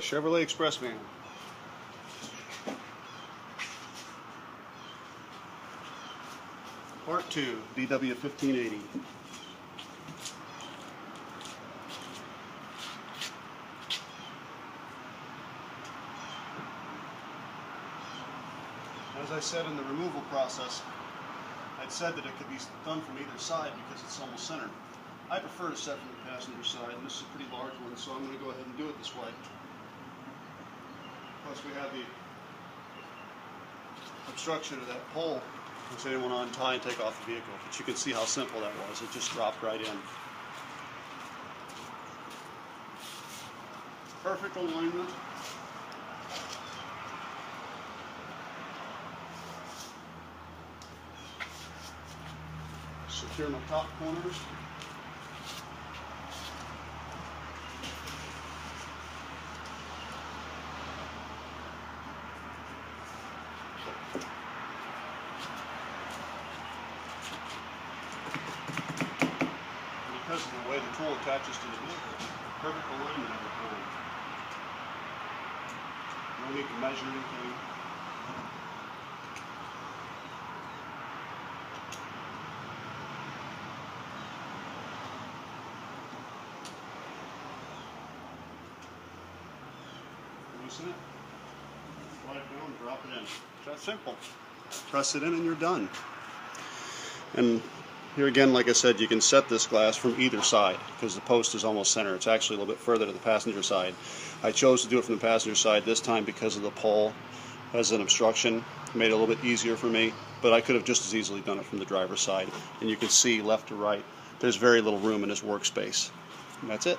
Chevolet Express van. Part 2, DW 1580. As I said in the removal process, I'd said that it could be done from either side because it's almost centered. I prefer to set from the passenger side, and this is a pretty large one, so I'm going to go ahead and do it this way. Plus we have the obstruction of that pole, which I didn't want to untie and take off the vehicle. But you can see how simple that was. It just dropped right in. Perfect alignment. Secure my top corners. Because of the way the tool attaches to the vehicle, perfect alignment every time. No need to measure anything. Loosen it, slide it down, drop it in. It's that simple. Press it in and you're done. And here again, like I said, you can set this glass from either side because the post is almost center. It's actually a little bit further to the passenger side. I chose to do it from the passenger side this time because of the pole as an obstruction. It made it a little bit easier for me, but I could have just as easily done it from the driver's side. And you can see left to right, there's very little room in this workspace. And that's it.